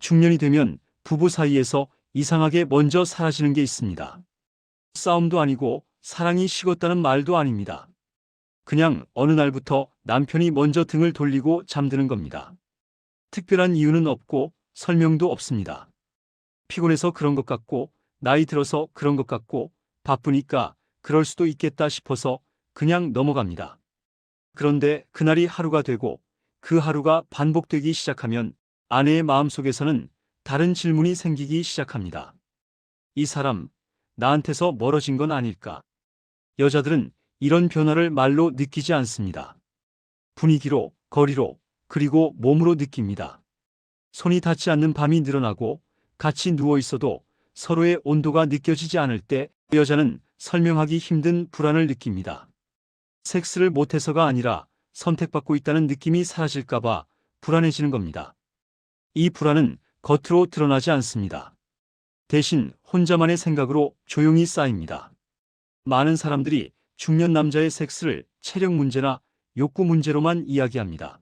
중년이 되면 부부 사이에서 이상하게 먼저 사라지는 게 있습니다. 싸움도 아니고 사랑이 식었다는 말도 아닙니다. 그냥 어느 날부터 남편이 먼저 등을 돌리고 잠드는 겁니다. 특별한 이유는 없고 설명도 없습니다. 피곤해서 그런 것 같고, 나이 들어서 그런 것 같고, 바쁘니까 그럴 수도 있겠다 싶어서 그냥 넘어갑니다. 그런데 그날이 하루가 되고 그 하루가 반복되기 시작하면 아내의 마음속에서는 다른 질문이 생기기 시작합니다. 이 사람, 나한테서 멀어진 건 아닐까? 여자들은 이런 변화를 말로 느끼지 않습니다. 분위기로, 거리로, 그리고 몸으로 느낍니다. 손이 닿지 않는 밤이 늘어나고 같이 누워 있어도 서로의 온도가 느껴지지 않을 때 여자는 설명하기 힘든 불안을 느낍니다. 섹스를 못해서가 아니라 선택받고 있다는 느낌이 사라질까봐 불안해지는 겁니다. 이 불안은 겉으로 드러나지 않습니다. 대신 혼자만의 생각으로 조용히 쌓입니다. 많은 사람들이 중년 남자의 섹스를 체력 문제나 욕구 문제로만 이야기합니다.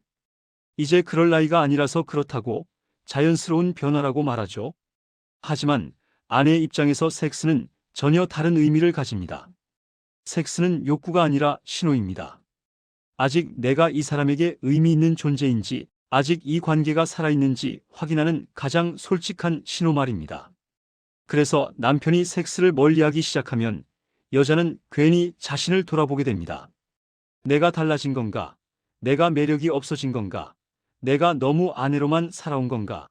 이제 그럴 나이가 아니라서 그렇다고 자연스러운 변화라고 말하죠. 하지만 아내의 입장에서 섹스는 전혀 다른 의미를 가집니다. 섹스는 욕구가 아니라 신호입니다. 아직 내가 이 사람에게 의미 있는 존재인지, 아직 이 관계가 살아있는지 확인하는 가장 솔직한 신호 말입니다. 그래서 남편이 섹스를 멀리하기 시작하면 여자는 괜히 자신을 돌아보게 됩니다. 내가 달라진 건가? 내가 매력이 없어진 건가? 내가 너무 아내로만 살아온 건가?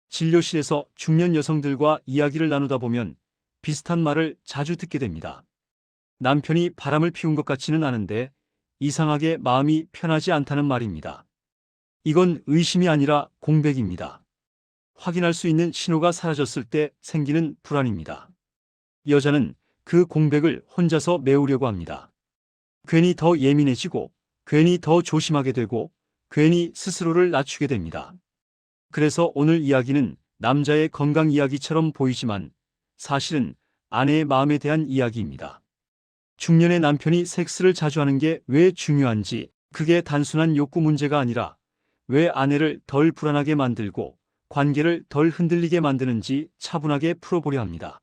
진료실에서 중년 여성들과 이야기를 나누다 보면 비슷한 말을 자주 듣게 됩니다. 남편이 바람을 피운 것 같지는 않은데 이상하게 마음이 편하지 않다는 말입니다. 이건 의심이 아니라 공백입니다. 확인할 수 있는 신호가 사라졌을 때 생기는 불안입니다. 여자는 그 공백을 혼자서 메우려고 합니다. 괜히 더 예민해지고, 괜히 더 조심하게 되고, 괜히 스스로를 낮추게 됩니다. 그래서 오늘 이야기는 남자의 건강 이야기처럼 보이지만 사실은 아내의 마음에 대한 이야기입니다. 중년의 남편이 섹스를 자주 하는 게 왜 중요한지, 그게 단순한 욕구 문제가 아니라 왜 아내를 덜 불안하게 만들고 관계를 덜 흔들리게 만드는지 차분하게 풀어보려 합니다.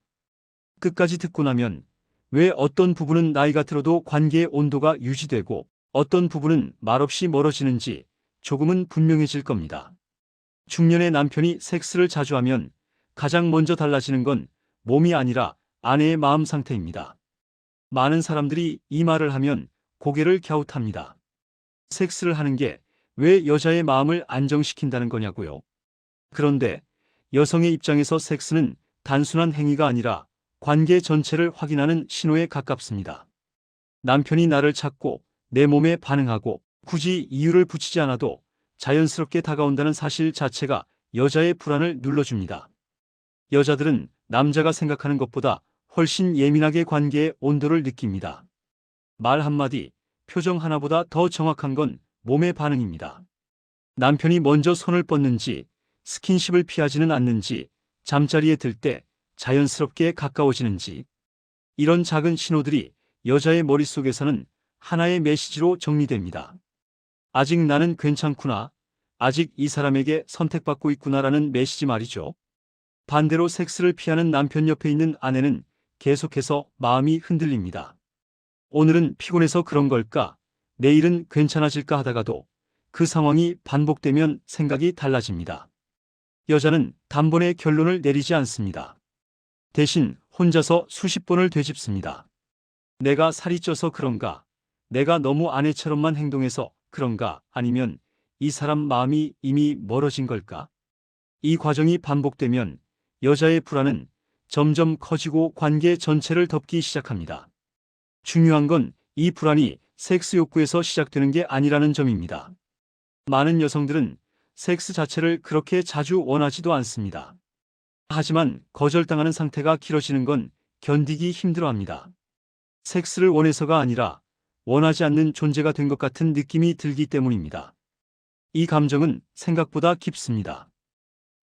끝까지 듣고 나면 왜 어떤 부분은 나이가 들어도 관계의 온도가 유지되고 어떤 부분은 말없이 멀어지는지 조금은 분명해질 겁니다. 중년의 남편이 섹스를 자주 하면 가장 먼저 달라지는 건 몸이 아니라 아내의 마음 상태입니다. 많은 사람들이 이 말을 하면 고개를 갸웃합니다. 섹스를 하는 게 왜 여자의 마음을 안정시킨다는 거냐고요. 그런데 여성의 입장에서 섹스는 단순한 행위가 아니라 관계 전체를 확인하는 신호에 가깝습니다. 남편이 나를 찾고 내 몸에 반응하고 굳이 이유를 붙이지 않아도 자연스럽게 다가온다는 사실 자체가 여자의 불안을 눌러줍니다. 여자들은 남자가 생각하는 것보다 훨씬 예민하게 관계의 온도를 느낍니다. 말 한마디, 표정 하나보다 더 정확한 건 몸의 반응입니다. 남편이 먼저 손을 뻗는지, 스킨십을 피하지는 않는지, 잠자리에 들 때 자연스럽게 가까워지는지, 이런 작은 신호들이 여자의 머릿속에서는 하나의 메시지로 정리됩니다. 아직 나는 괜찮구나. 아직 이 사람에게 선택받고 있구나라는 메시지 말이죠. 반대로 섹스를 피하는 남편 옆에 있는 아내는 계속해서 마음이 흔들립니다. 오늘은 피곤해서 그런 걸까? 내일은 괜찮아질까 하다가도 그 상황이 반복되면 생각이 달라집니다. 여자는 단번에 결론을 내리지 않습니다. 대신 혼자서 수십 번을 되짚습니다. 내가 살이 쪄서 그런가? 내가 너무 아내처럼만 행동해서 그런가? 아니면 이 사람 마음이 이미 멀어진 걸까? 이 과정이 반복되면 여자의 불안은 점점 커지고 관계 전체를 덮기 시작합니다. 중요한 건 이 불안이 섹스 욕구에서 시작되는 게 아니라는 점입니다. 많은 여성들은 섹스 자체를 그렇게 자주 원하지도 않습니다. 하지만 거절당하는 상태가 길어지는 건 견디기 힘들어합니다. 섹스를 원해서가 아니라 원하지 않는 존재가 된 것 같은 느낌이 들기 때문입니다. 이 감정은 생각보다 깊습니다.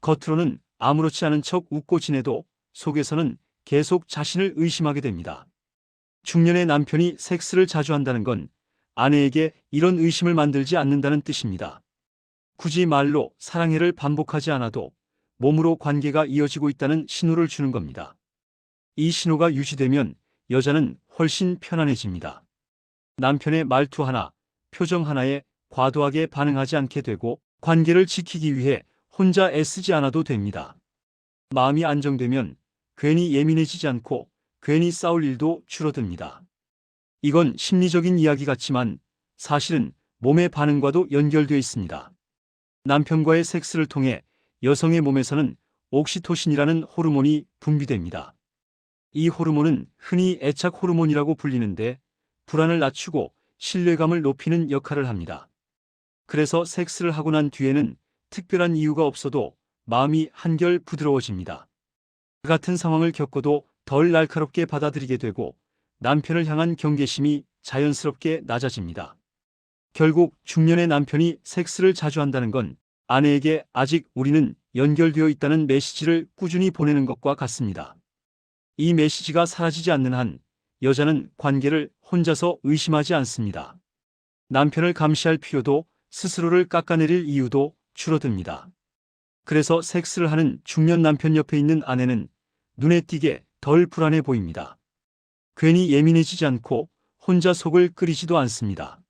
겉으로는 아무렇지 않은 척 웃고 지내도 속에서는 계속 자신을 의심하게 됩니다. 중년의 남편이 섹스를 자주 한다는 건 아내에게 이런 의심을 만들지 않는다는 뜻입니다. 굳이 말로 사랑해를 반복하지 않아도 몸으로 관계가 이어지고 있다는 신호를 주는 겁니다. 이 신호가 유지되면 여자는 훨씬 편안해집니다. 남편의 말투 하나, 표정 하나에 과도하게 반응하지 않게 되고 관계를 지키기 위해 혼자 애쓰지 않아도 됩니다. 마음이 안정되면 괜히 예민해지지 않고 괜히 싸울 일도 줄어듭니다. 이건 심리적인 이야기 같지만 사실은 몸의 반응과도 연결되어 있습니다. 남편과의 섹스를 통해 여성의 몸에서는 옥시토신이라는 호르몬이 분비됩니다. 이 호르몬은 흔히 애착 호르몬이라고 불리는데 불안을 낮추고 신뢰감을 높이는 역할을 합니다. 그래서 섹스를 하고 난 뒤에는 특별한 이유가 없어도 마음이 한결 부드러워집니다. 같은 상황을 겪어도 덜 날카롭게 받아들이게 되고 남편을 향한 경계심이 자연스럽게 낮아집니다. 결국 중년의 남편이 섹스를 자주 한다는 건 아내에게 아직 우리는 연결되어 있다는 메시지를 꾸준히 보내는 것과 같습니다. 이 메시지가 사라지지 않는 한 여자는 관계를 혼자서 의심하지 않습니다. 남편을 감시할 필요도 스스로를 깎아내릴 이유도 줄어듭니다. 그래서 섹스를 하는 중년 남편 옆에 있는 아내는 눈에 띄게 덜 불안해 보입니다. 괜히 예민해지지 않고 혼자 속을 끓이지도 않습니다.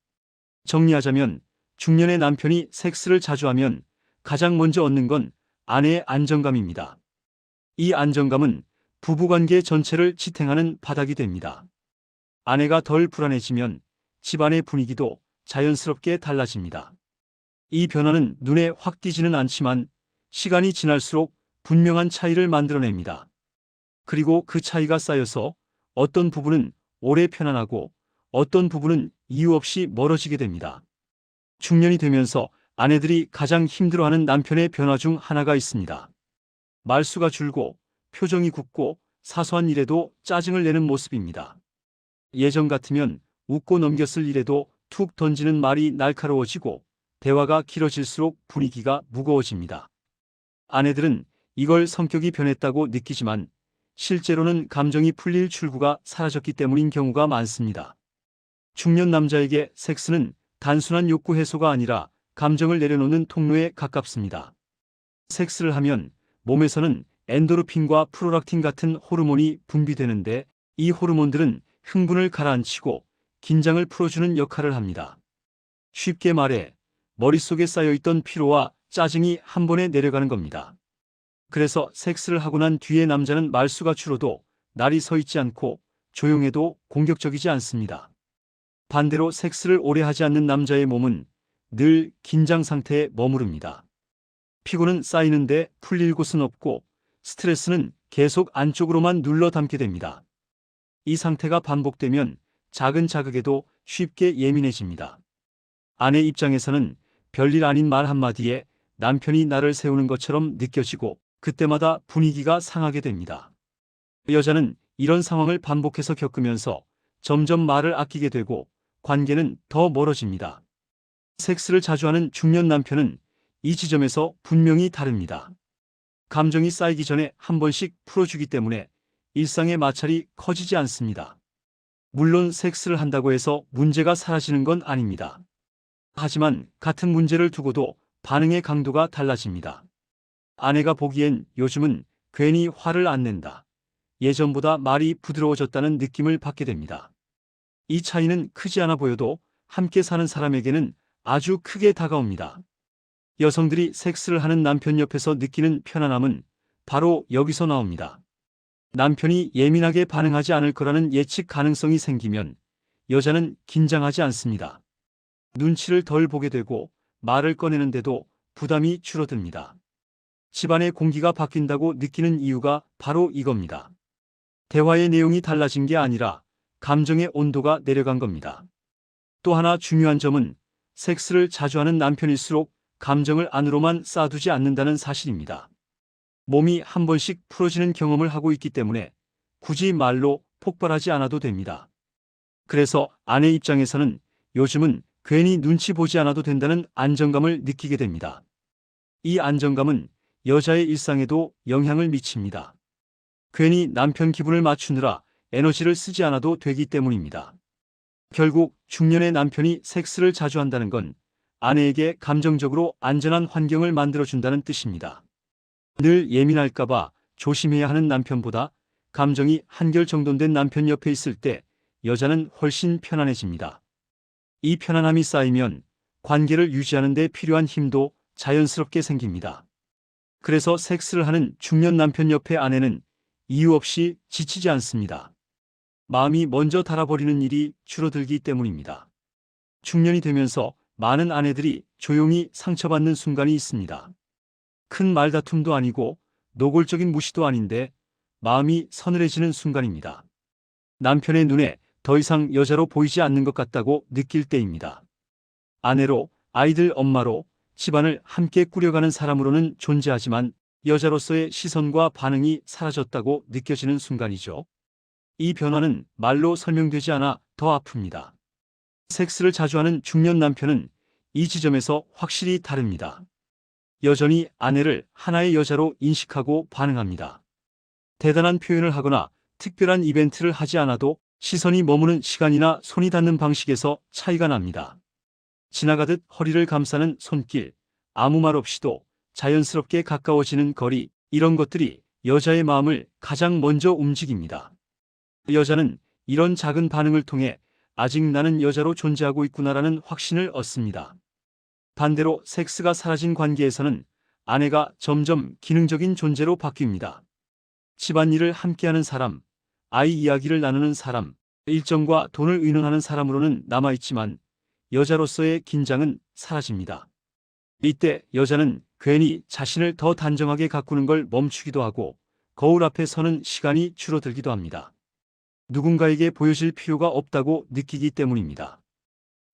정리하자면 중년의 남편이 섹스를 자주 하면 가장 먼저 얻는 건 아내의 안정감입니다. 이 안정감은 부부관계 전체를 지탱하는 바닥이 됩니다. 아내가 덜 불안해지면 집안의 분위기도 자연스럽게 달라집니다. 이 변화는 눈에 확 띄지는 않지만 시간이 지날수록 분명한 차이를 만들어냅니다. 그리고 그 차이가 쌓여서 어떤 부부는 오래 편안하고 어떤 부부는 이유 없이 멀어지게 됩니다. 중년이 되면서 아내들이 가장 힘들어하는 남편의 변화 중 하나가 있습니다. 말수가 줄고 표정이 굳고 사소한 일에도 짜증을 내는 모습입니다. 예전 같으면 웃고 넘겼을 일에도 툭 던지는 말이 날카로워지고 대화가 길어질수록 분위기가 무거워집니다. 아내들은 이걸 성격이 변했다고 느끼지만 실제로는 감정이 풀릴 출구가 사라졌기 때문인 경우가 많습니다. 중년 남자에게 섹스는 단순한 욕구 해소가 아니라 감정을 내려놓는 통로에 가깝습니다. 섹스를 하면 몸에서는 엔도르핀과 프로락틴 같은 호르몬이 분비되는데 이 호르몬들은 흥분을 가라앉히고 긴장을 풀어주는 역할을 합니다. 쉽게 말해 머릿속에 쌓여있던 피로와 짜증이 한 번에 내려가는 겁니다. 그래서 섹스를 하고 난 뒤에 남자는 말수가 줄어도 날이 서 있지 않고 조용해도 공격적이지 않습니다. 반대로 섹스를 오래 하지 않는 남자의 몸은 늘 긴장 상태에 머무릅니다. 피곤은 쌓이는데 풀릴 곳은 없고 스트레스는 계속 안쪽으로만 눌러 담게 됩니다. 이 상태가 반복되면 작은 자극에도 쉽게 예민해집니다. 아내 입장에서는 별일 아닌 말 한마디에 남편이 나를 세우는 것처럼 느껴지고 그때마다 분위기가 상하게 됩니다. 여자는 이런 상황을 반복해서 겪으면서 점점 말을 아끼게 되고 관계는 더 멀어집니다. 섹스를 자주 하는 중년 남편은 이 지점에서 분명히 다릅니다. 감정이 쌓이기 전에 한 번씩 풀어주기 때문에 일상의 마찰이 커지지 않습니다. 물론 섹스를 한다고 해서 문제가 사라지는 건 아닙니다. 하지만 같은 문제를 두고도 반응의 강도가 달라집니다. 아내가 보기엔 요즘은 괜히 화를 안 낸다. 예전보다 말이 부드러워졌다는 느낌을 받게 됩니다. 이 차이는 크지 않아 보여도 함께 사는 사람에게는 아주 크게 다가옵니다. 여성들이 섹스를 하는 남편 옆에서 느끼는 편안함은 바로 여기서 나옵니다. 남편이 예민하게 반응하지 않을 거라는 예측 가능성이 생기면 여자는 긴장하지 않습니다. 눈치를 덜 보게 되고 말을 꺼내는데도 부담이 줄어듭니다. 집안의 공기가 바뀐다고 느끼는 이유가 바로 이겁니다. 대화의 내용이 달라진 게 아니라 감정의 온도가 내려간 겁니다. 또 하나 중요한 점은 섹스를 자주 하는 남편일수록 감정을 안으로만 쌓아두지 않는다는 사실입니다. 몸이 한 번씩 풀어지는 경험을 하고 있기 때문에 굳이 말로 폭발하지 않아도 됩니다. 그래서 아내 입장에서는 요즘은 괜히 눈치 보지 않아도 된다는 안정감을 느끼게 됩니다. 이 안정감은 여자의 일상에도 영향을 미칩니다. 괜히 남편 기분을 맞추느라 에너지를 쓰지 않아도 되기 때문입니다. 결국 중년의 남편이 섹스를 자주 한다는 건 아내에게 감정적으로 안전한 환경을 만들어준다는 뜻입니다. 늘 예민할까봐 조심해야 하는 남편보다 감정이 한결 정돈된 남편 옆에 있을 때 여자는 훨씬 편안해집니다. 이 편안함이 쌓이면 관계를 유지하는 데 필요한 힘도 자연스럽게 생깁니다. 그래서 섹스를 하는 중년 남편 옆에 아내는 이유 없이 지치지 않습니다. 마음이 먼저 닳아버리는 일이 줄어들기 때문입니다. 중년이 되면서 많은 아내들이 조용히 상처받는 순간이 있습니다. 큰 말다툼도 아니고 노골적인 무시도 아닌데 마음이 서늘해지는 순간입니다. 남편의 눈에 더 이상 여자로 보이지 않는 것 같다고 느낄 때입니다. 아내로, 아이들 엄마로, 집안을 함께 꾸려가는 사람으로는 존재하지만 여자로서의 시선과 반응이 사라졌다고 느껴지는 순간이죠. 이 변화는 말로 설명되지 않아 더 아픕니다. 섹스를 자주 하는 중년 남편은 이 지점에서 확실히 다릅니다. 여전히 아내를 하나의 여자로 인식하고 반응합니다. 대단한 표현을 하거나 특별한 이벤트를 하지 않아도 시선이 머무는 시간이나 손이 닿는 방식에서 차이가 납니다. 지나가듯 허리를 감싸는 손길, 아무 말 없이도 자연스럽게 가까워지는 거리, 이런 것들이 여자의 마음을 가장 먼저 움직입니다. 여자는 이런 작은 반응을 통해 아직 나는 여자로 존재하고 있구나라는 확신을 얻습니다. 반대로 섹스가 사라진 관계에서는 아내가 점점 기능적인 존재로 바뀝니다. 집안일을 함께하는 사람, 아이 이야기를 나누는 사람, 일정과 돈을 의논하는 사람으로는 남아있지만 여자로서의 긴장은 사라집니다. 이때 여자는 괜히 자신을 더 단정하게 가꾸는 걸 멈추기도 하고 거울 앞에 서는 시간이 줄어들기도 합니다. 누군가에게 보여질 필요가 없다고 느끼기 때문입니다.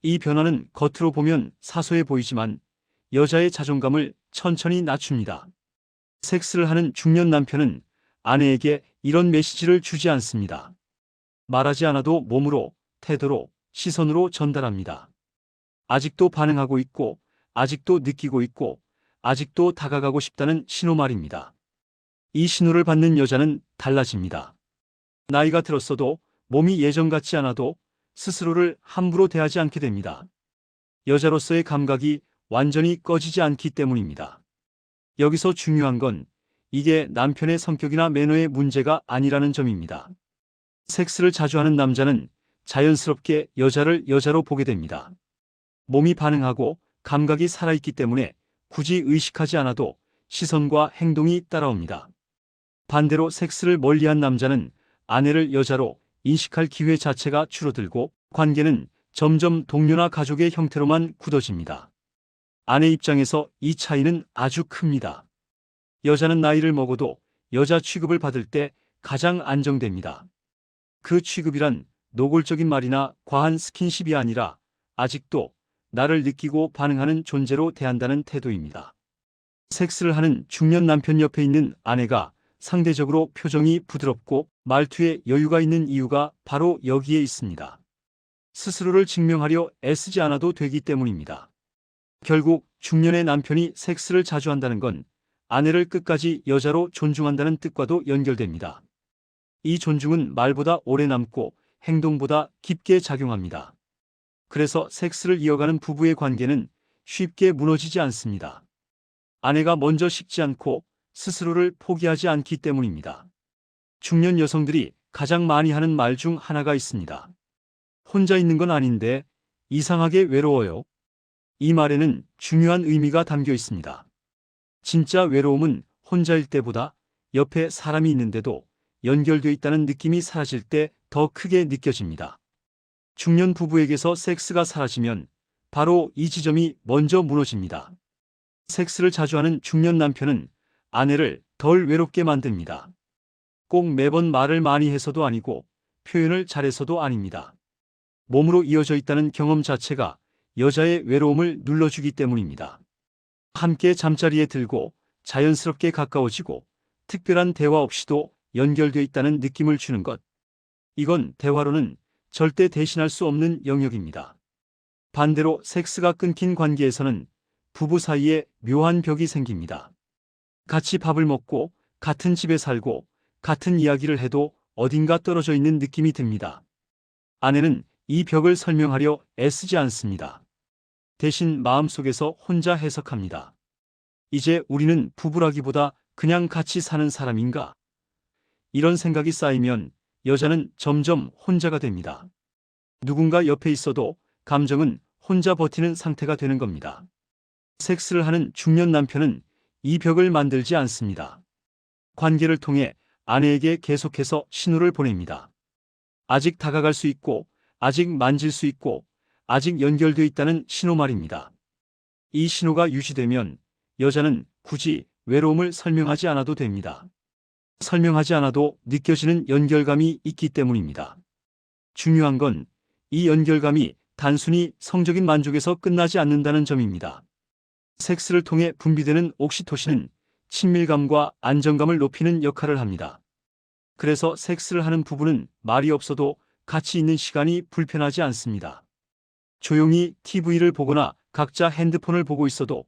이 변화는 겉으로 보면 사소해 보이지만 여자의 자존감을 천천히 낮춥니다. 섹스를 하는 중년 남편은 아내에게 이런 메시지를 주지 않습니다. 말하지 않아도 몸으로, 태도로, 시선으로 전달합니다. 아직도 반응하고 있고, 아직도 느끼고 있고, 아직도 다가가고 싶다는 신호 말입니다. 이 신호를 받는 여자는 달라집니다. 나이가 들었어도 몸이 예전 같지 않아도 스스로를 함부로 대하지 않게 됩니다. 여자로서의 감각이 완전히 꺼지지 않기 때문입니다. 여기서 중요한 건 이게 남편의 성격이나 매너의 문제가 아니라는 점입니다. 섹스를 자주 하는 남자는 자연스럽게 여자를 여자로 보게 됩니다. 몸이 반응하고 감각이 살아있기 때문에 굳이 의식하지 않아도 시선과 행동이 따라옵니다. 반대로 섹스를 멀리한 남자는 아내를 여자로 인식할 기회 자체가 줄어들고 관계는 점점 동료나 가족의 형태로만 굳어집니다. 아내 입장에서 이 차이는 아주 큽니다. 여자는 나이를 먹어도 여자 취급을 받을 때 가장 안정됩니다. 그 취급이란 노골적인 말이나 과한 스킨십이 아니라 아직도 나를 느끼고 반응하는 존재로 대한다는 태도입니다. 섹스를 하는 중년 남편 옆에 있는 아내가 상대적으로 표정이 부드럽고 말투에 여유가 있는 이유가 바로 여기에 있습니다. 스스로를 증명하려 애쓰지 않아도 되기 때문입니다. 결국 중년의 남편이 섹스를 자주 한다는 건 아내를 끝까지 여자로 존중한다는 뜻과도 연결됩니다. 이 존중은 말보다 오래 남고 행동보다 깊게 작용합니다. 그래서 섹스를 이어가는 부부의 관계는 쉽게 무너지지 않습니다. 아내가 먼저 식지 않고 스스로를 포기하지 않기 때문입니다. 중년 여성들이 가장 많이 하는 말 중 하나가 있습니다. 혼자 있는 건 아닌데 이상하게 외로워요. 이 말에는 중요한 의미가 담겨 있습니다. 진짜 외로움은 혼자일 때보다 옆에 사람이 있는데도 연결되어 있다는 느낌이 사라질 때 더 크게 느껴집니다. 중년 부부에게서 섹스가 사라지면 바로 이 지점이 먼저 무너집니다. 섹스를 자주 하는 중년 남편은 아내를 덜 외롭게 만듭니다. 꼭 매번 말을 많이 해서도 아니고 표현을 잘해서도 아닙니다. 몸으로 이어져 있다는 경험 자체가 여자의 외로움을 눌러주기 때문입니다. 함께 잠자리에 들고 자연스럽게 가까워지고 특별한 대화 없이도 연결되어 있다는 느낌을 주는 것. 이건 대화로는 절대 대신할 수 없는 영역입니다. 반대로 섹스가 끊긴 관계에서는 부부 사이에 묘한 벽이 생깁니다. 같이 밥을 먹고 같은 집에 살고 같은 이야기를 해도 어딘가 떨어져 있는 느낌이 듭니다. 아내는 이 벽을 설명하려 애쓰지 않습니다. 대신 마음속에서 혼자 해석합니다. 이제 우리는 부부라기보다 그냥 같이 사는 사람인가? 이런 생각이 쌓이면 여자는 점점 혼자가 됩니다. 누군가 옆에 있어도 감정은 혼자 버티는 상태가 되는 겁니다. 섹스를 하는 중년 남편은 이 벽을 만들지 않습니다. 관계를 통해 아내에게 계속해서 신호를 보냅니다. 아직 다가갈 수 있고, 아직 만질 수 있고, 아직 연결되어 있다는 신호 말입니다. 이 신호가 유지되면 여자는 굳이 외로움을 설명하지 않아도 됩니다. 설명하지 않아도 느껴지는 연결감이 있기 때문입니다. 중요한 건 이 연결감이 단순히 성적인 만족에서 끝나지 않는다는 점입니다. 섹스를 통해 분비되는 옥시토신은 친밀감과 안정감을 높이는 역할을 합니다. 그래서 섹스를 하는 부부는 말이 없어도 같이 있는 시간이 불편하지 않습니다. 조용히 TV를 보거나 각자 핸드폰을 보고 있어도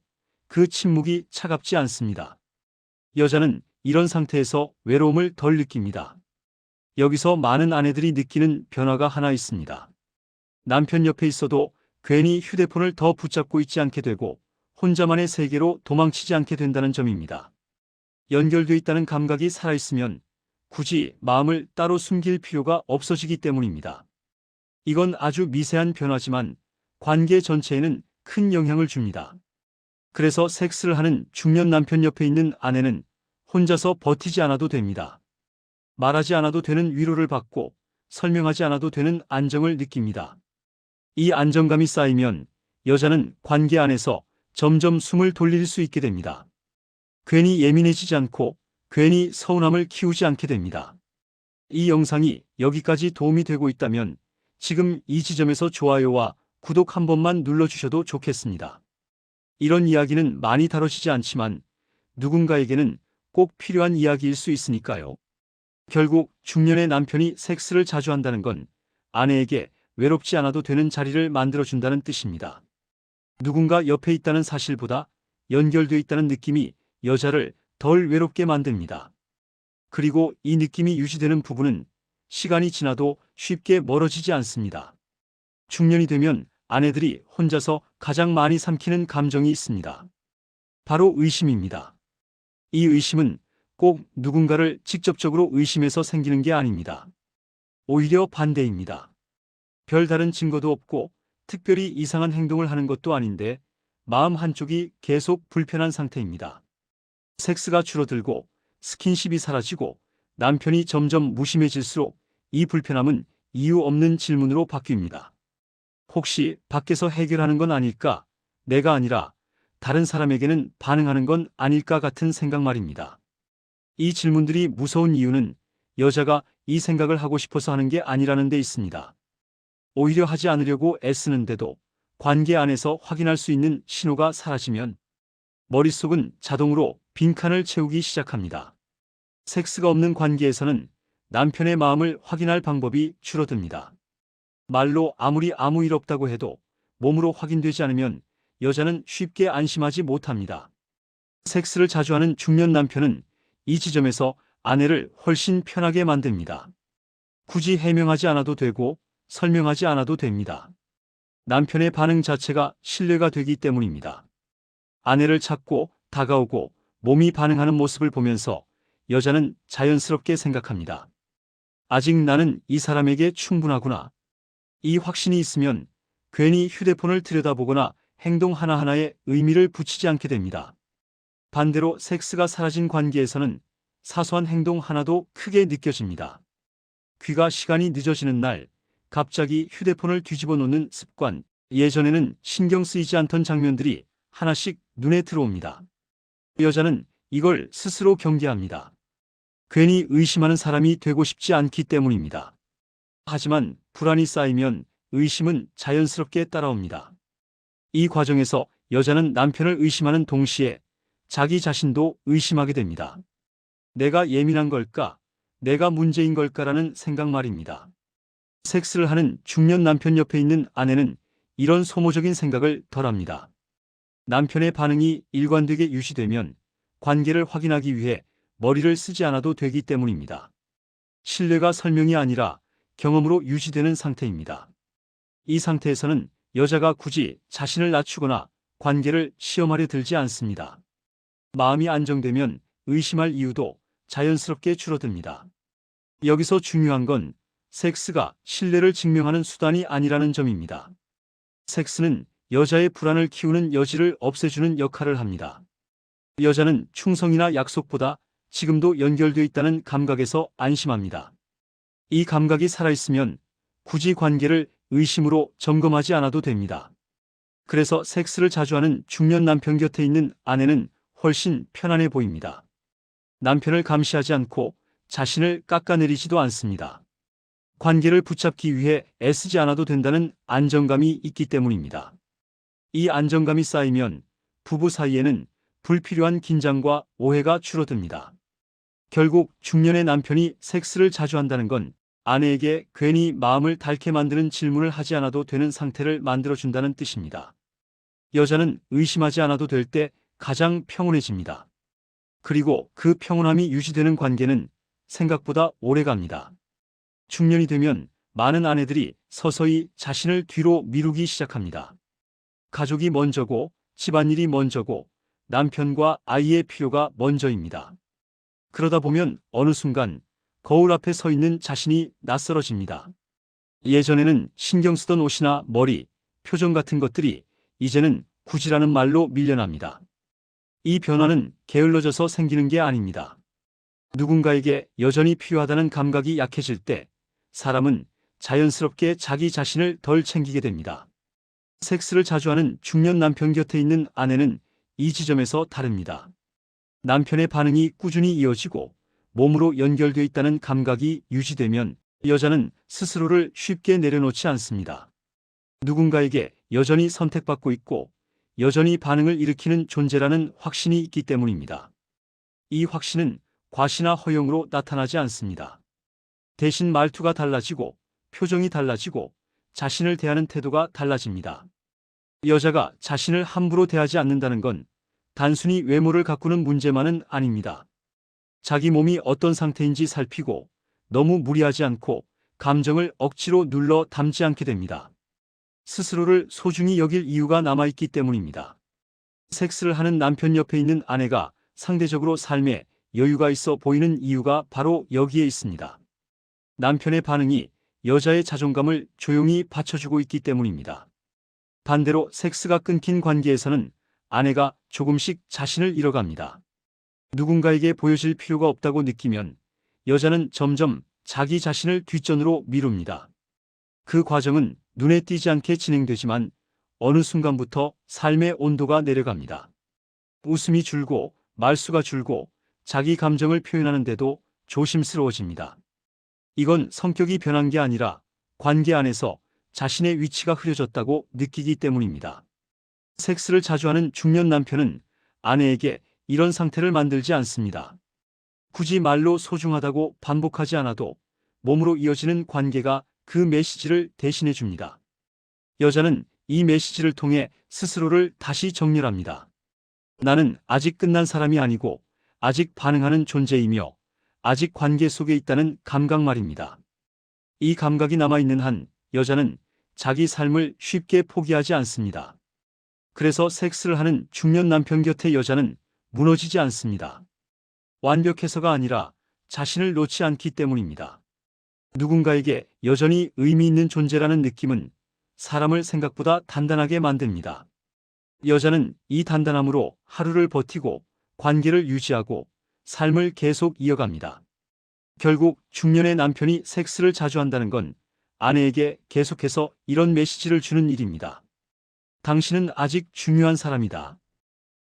그 침묵이 차갑지 않습니다. 여자는 이런 상태에서 외로움을 덜 느낍니다. 여기서 많은 아내들이 느끼는 변화가 하나 있습니다. 남편 옆에 있어도 괜히 휴대폰을 더 붙잡고 있지 않게 되고 혼자만의 세계로 도망치지 않게 된다는 점입니다. 연결되어 있다는 감각이 살아있으면 굳이 마음을 따로 숨길 필요가 없어지기 때문입니다. 이건 아주 미세한 변화지만 관계 전체에는 큰 영향을 줍니다. 그래서 섹스를 하는 중년 남편 옆에 있는 아내는 혼자서 버티지 않아도 됩니다. 말하지 않아도 되는 위로를 받고 설명하지 않아도 되는 안정을 느낍니다. 이 안정감이 쌓이면 여자는 관계 안에서 점점 숨을 돌릴 수 있게 됩니다. 괜히 예민해지지 않고 괜히 서운함을 키우지 않게 됩니다. 이 영상이 여기까지 도움이 되고 있다면 지금 이 지점에서 좋아요와 구독 한 번만 눌러주셔도 좋겠습니다. 이런 이야기는 많이 다뤄지지 않지만 누군가에게는 꼭 필요한 이야기일 수 있으니까요. 결국 중년의 남편이 섹스를 자주 한다는 건 아내에게 외롭지 않아도 되는 자리를 만들어준다는 뜻입니다. 누군가 옆에 있다는 사실보다 연결되어 있다는 느낌이 여자를 덜 외롭게 만듭니다. 그리고 이 느낌이 유지되는 부부는 시간이 지나도 쉽게 멀어지지 않습니다. 중년이 되면 아내들이 혼자서 가장 많이 삼키는 감정이 있습니다. 바로 의심입니다. 이 의심은 꼭 누군가를 직접적으로 의심해서 생기는 게 아닙니다. 오히려 반대입니다. 별다른 증거도 없고 특별히 이상한 행동을 하는 것도 아닌데 마음 한쪽이 계속 불편한 상태입니다. 섹스가 줄어들고 스킨십이 사라지고 남편이 점점 무심해질수록 이 불편함은 이유 없는 질문으로 바뀝니다. 혹시 밖에서 해결하는 건 아닐까? 내가 아니라 다른 사람에게는 반응하는 건 아닐까 같은 생각 말입니다. 이 질문들이 무서운 이유는 여자가 이 생각을 하고 싶어서 하는 게 아니라는 데 있습니다. 오히려 하지 않으려고 애쓰는데도 관계 안에서 확인할 수 있는 신호가 사라지면 머릿속은 자동으로 빈칸을 채우기 시작합니다. 섹스가 없는 관계에서는 남편의 마음을 확인할 방법이 줄어듭니다. 말로 아무리 아무 일 없다고 해도 몸으로 확인되지 않으면 여자는 쉽게 안심하지 못합니다. 섹스를 자주 하는 중년 남편은 이 지점에서 아내를 훨씬 편하게 만듭니다. 굳이 해명하지 않아도 되고 설명하지 않아도 됩니다. 남편의 반응 자체가 신뢰가 되기 때문입니다. 아내를 찾고 다가오고 몸이 반응하는 모습을 보면서 여자는 자연스럽게 생각합니다. 아직 나는 이 사람에게 충분하구나. 이 확신이 있으면 괜히 휴대폰을 들여다보거나 행동 하나하나에 의미를 붙이지 않게 됩니다. 반대로 섹스가 사라진 관계에서는 사소한 행동 하나도 크게 느껴집니다. 귀가 시간이 늦어지는 날, 갑자기 휴대폰을 뒤집어 놓는 습관, 예전에는 신경 쓰이지 않던 장면들이 하나씩 눈에 들어옵니다. 여자는 이걸 스스로 경계합니다. 괜히 의심하는 사람이 되고 싶지 않기 때문입니다. 하지만 불안이 쌓이면 의심은 자연스럽게 따라옵니다. 이 과정에서 여자는 남편을 의심하는 동시에 자기 자신도 의심하게 됩니다. 내가 예민한 걸까? 내가 문제인 걸까라는 생각 말입니다. 섹스를 하는 중년 남편 옆에 있는 아내는 이런 소모적인 생각을 덜합니다. 남편의 반응이 일관되게 유지되면 관계를 확인하기 위해 머리를 쓰지 않아도 되기 때문입니다. 신뢰가 설명이 아니라 경험으로 유지되는 상태입니다. 이 상태에서는 여자가 굳이 자신을 낮추거나 관계를 시험하려 들지 않습니다. 마음이 안정되면 의심할 이유도 자연스럽게 줄어듭니다. 여기서 중요한 건 섹스가 신뢰를 증명하는 수단이 아니라는 점입니다. 섹스는 여자의 불안을 키우는 여지를 없애주는 역할을 합니다. 여자는 충성이나 약속보다 지금도 연결되어 있다는 감각에서 안심합니다. 이 감각이 살아있으면 굳이 관계를 의심으로 점검하지 않아도 됩니다. 그래서 섹스를 자주 하는 중년 남편 곁에 있는 아내는 훨씬 편안해 보입니다. 남편을 감시하지 않고 자신을 깎아내리지도 않습니다. 관계를 붙잡기 위해 애쓰지 않아도 된다는 안정감이 있기 때문입니다. 이 안정감이 쌓이면 부부 사이에는 불필요한 긴장과 오해가 줄어듭니다. 결국 중년의 남편이 섹스를 자주 한다는 건 아내에게 괜히 마음을 닳게 만드는 질문을 하지 않아도 되는 상태를 만들어준다는 뜻입니다. 여자는 의심하지 않아도 될 때 가장 평온해집니다. 그리고 그 평온함이 유지되는 관계는 생각보다 오래 갑니다. 중년이 되면 많은 아내들이 서서히 자신을 뒤로 미루기 시작합니다. 가족이 먼저고 집안일이 먼저고 남편과 아이의 필요가 먼저입니다. 그러다 보면 어느 순간 거울 앞에 서 있는 자신이 낯설어집니다. 예전에는 신경 쓰던 옷이나 머리, 표정 같은 것들이 이제는 굳이라는 말로 밀려납니다. 이 변화는 게을러져서 생기는 게 아닙니다. 누군가에게 여전히 필요하다는 감각이 약해질 때 사람은 자연스럽게 자기 자신을 덜 챙기게 됩니다. 섹스를 자주 하는 중년 남편 곁에 있는 아내는 이 지점에서 다릅니다. 남편의 반응이 꾸준히 이어지고 몸으로 연결되어 있다는 감각이 유지되면 여자는 스스로를 쉽게 내려놓지 않습니다. 누군가에게 여전히 선택받고 있고 여전히 반응을 일으키는 존재라는 확신이 있기 때문입니다. 이 확신은 과시나 허용으로 나타나지 않습니다. 대신 말투가 달라지고 표정이 달라지고 자신을 대하는 태도가 달라집니다. 여자가 자신을 함부로 대하지 않는다는 건 단순히 외모를 가꾸는 문제만은 아닙니다. 자기 몸이 어떤 상태인지 살피고 너무 무리하지 않고 감정을 억지로 눌러 담지 않게 됩니다. 스스로를 소중히 여길 이유가 남아있기 때문입니다. 섹스를 하는 남편 옆에 있는 아내가 상대적으로 삶에 여유가 있어 보이는 이유가 바로 여기에 있습니다. 남편의 반응이 여자의 자존감을 조용히 받쳐주고 있기 때문입니다. 반대로 섹스가 끊긴 관계에서는 아내가 조금씩 자신을 잃어갑니다. 누군가에게 보여질 필요가 없다고 느끼면 여자는 점점 자기 자신을 뒷전으로 미룹니다. 그 과정은 눈에 띄지 않게 진행되지만 어느 순간부터 삶의 온도가 내려갑니다. 웃음이 줄고 말수가 줄고 자기 감정을 표현하는데도 조심스러워집니다. 이건 성격이 변한 게 아니라 관계 안에서 자신의 위치가 흐려졌다고 느끼기 때문입니다. 섹스를 자주 하는 중년 남편은 아내에게 이런 상태를 만들지 않습니다. 굳이 말로 소중하다고 반복하지 않아도 몸으로 이어지는 관계가 그 메시지를 대신해 줍니다. 여자는 이 메시지를 통해 스스로를 다시 정렬합니다. 나는 아직 끝난 사람이 아니고 아직 반응하는 존재이며 아직 관계 속에 있다는 감각 말입니다. 이 감각이 남아있는 한 여자는 자기 삶을 쉽게 포기하지 않습니다. 그래서 섹스를 하는 중년 남편 곁의 여자는 무너지지 않습니다. 완벽해서가 아니라 자신을 놓지 않기 때문입니다. 누군가에게 여전히 의미 있는 존재라는 느낌은 사람을 생각보다 단단하게 만듭니다. 여자는 이 단단함으로 하루를 버티고 관계를 유지하고 삶을 계속 이어갑니다. 결국 중년의 남편이 섹스를 자주 한다는 건 아내에게 계속해서 이런 메시지를 주는 일입니다. 당신은 아직 중요한 사람이다.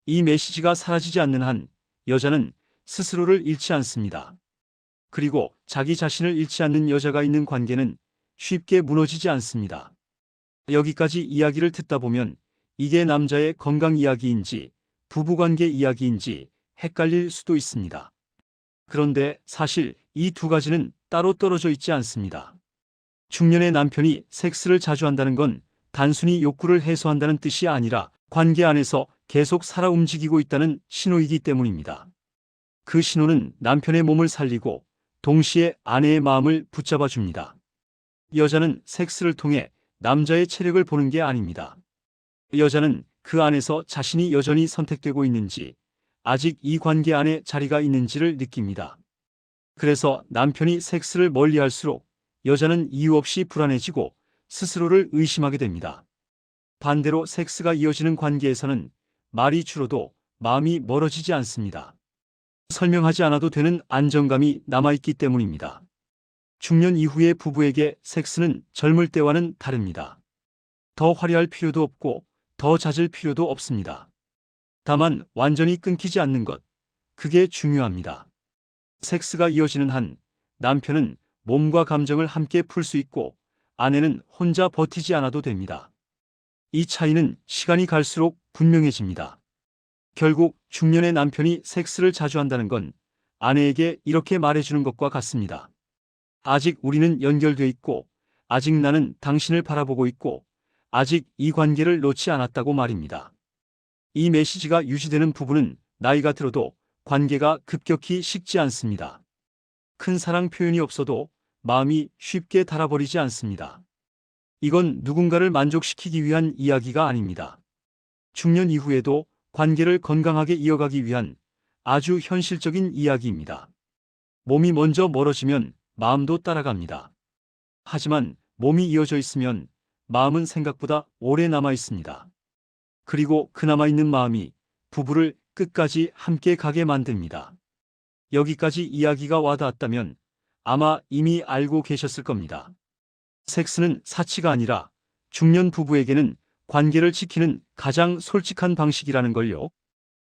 이 메시지가 사라지지 않는 한 여자는 스스로를 잃지 않습니다. 그리고 자기 자신을 잃지 않는 여자가 있는 관계는 쉽게 무너지지 않습니다. 여기까지 이야기를 듣다 보면 이게 남자의 건강 이야기인지 부부관계 이야기인지 헷갈릴 수도 있습니다. 그런데 사실 이 두 가지는 따로 떨어져 있지 않습니다. 중년의 남편이 섹스를 자주 한다는 건 단순히 욕구를 해소한다는 뜻이 아니라 관계 안에서 계속 살아 움직이고 있다는 신호이기 때문입니다. 그 신호는 남편의 몸을 살리고 동시에 아내의 마음을 붙잡아 줍니다. 여자는 섹스를 통해 남자의 체력을 보는 게 아닙니다. 여자는 그 안에서 자신이 여전히 선택되고 있는지, 아직 이 관계 안에 자리가 있는지를 느낍니다. 그래서 남편이 섹스를 멀리할수록 여자는 이유 없이 불안해지고 스스로를 의심하게 됩니다. 반대로 섹스가 이어지는 관계에서는 말이 줄어도 마음이 멀어지지 않습니다. 설명하지 않아도 되는 안정감이 남아있기 때문입니다. 중년 이후의 부부에게 섹스는 젊을 때와는 다릅니다. 더 화려할 필요도 없고 더 잦을 필요도 없습니다. 다만 완전히 끊기지 않는 것, 그게 중요합니다. 섹스가 이어지는 한 남편은 몸과 감정을 함께 풀 수 있고 아내는 혼자 버티지 않아도 됩니다. 이 차이는 시간이 갈수록 분명해집니다. 결국 중년의 남편이 섹스를 자주 한다는 건 아내에게 이렇게 말해주는 것과 같습니다. 아직 우리는 연결돼 있고, 아직 나는 당신을 바라보고 있고, 아직 이 관계를 놓지 않았다고 말입니다. 이 메시지가 유지되는 부부는 나이가 들어도 관계가 급격히 식지 않습니다. 큰 사랑 표현이 없어도 마음이 쉽게 닳아버리지 않습니다. 이건 누군가를 만족시키기 위한 이야기가 아닙니다. 중년 이후에도 관계를 건강하게 이어가기 위한 아주 현실적인 이야기입니다. 몸이 먼저 멀어지면 마음도 따라갑니다. 하지만 몸이 이어져 있으면 마음은 생각보다 오래 남아 있습니다. 그리고 그 남아있는 마음이 부부를 끝까지 함께 가게 만듭니다. 여기까지 이야기가 와닿았다면 아마 이미 알고 계셨을 겁니다. 섹스는 사치가 아니라 중년 부부에게는 관계를 지키는 가장 솔직한 방식이라는 걸요.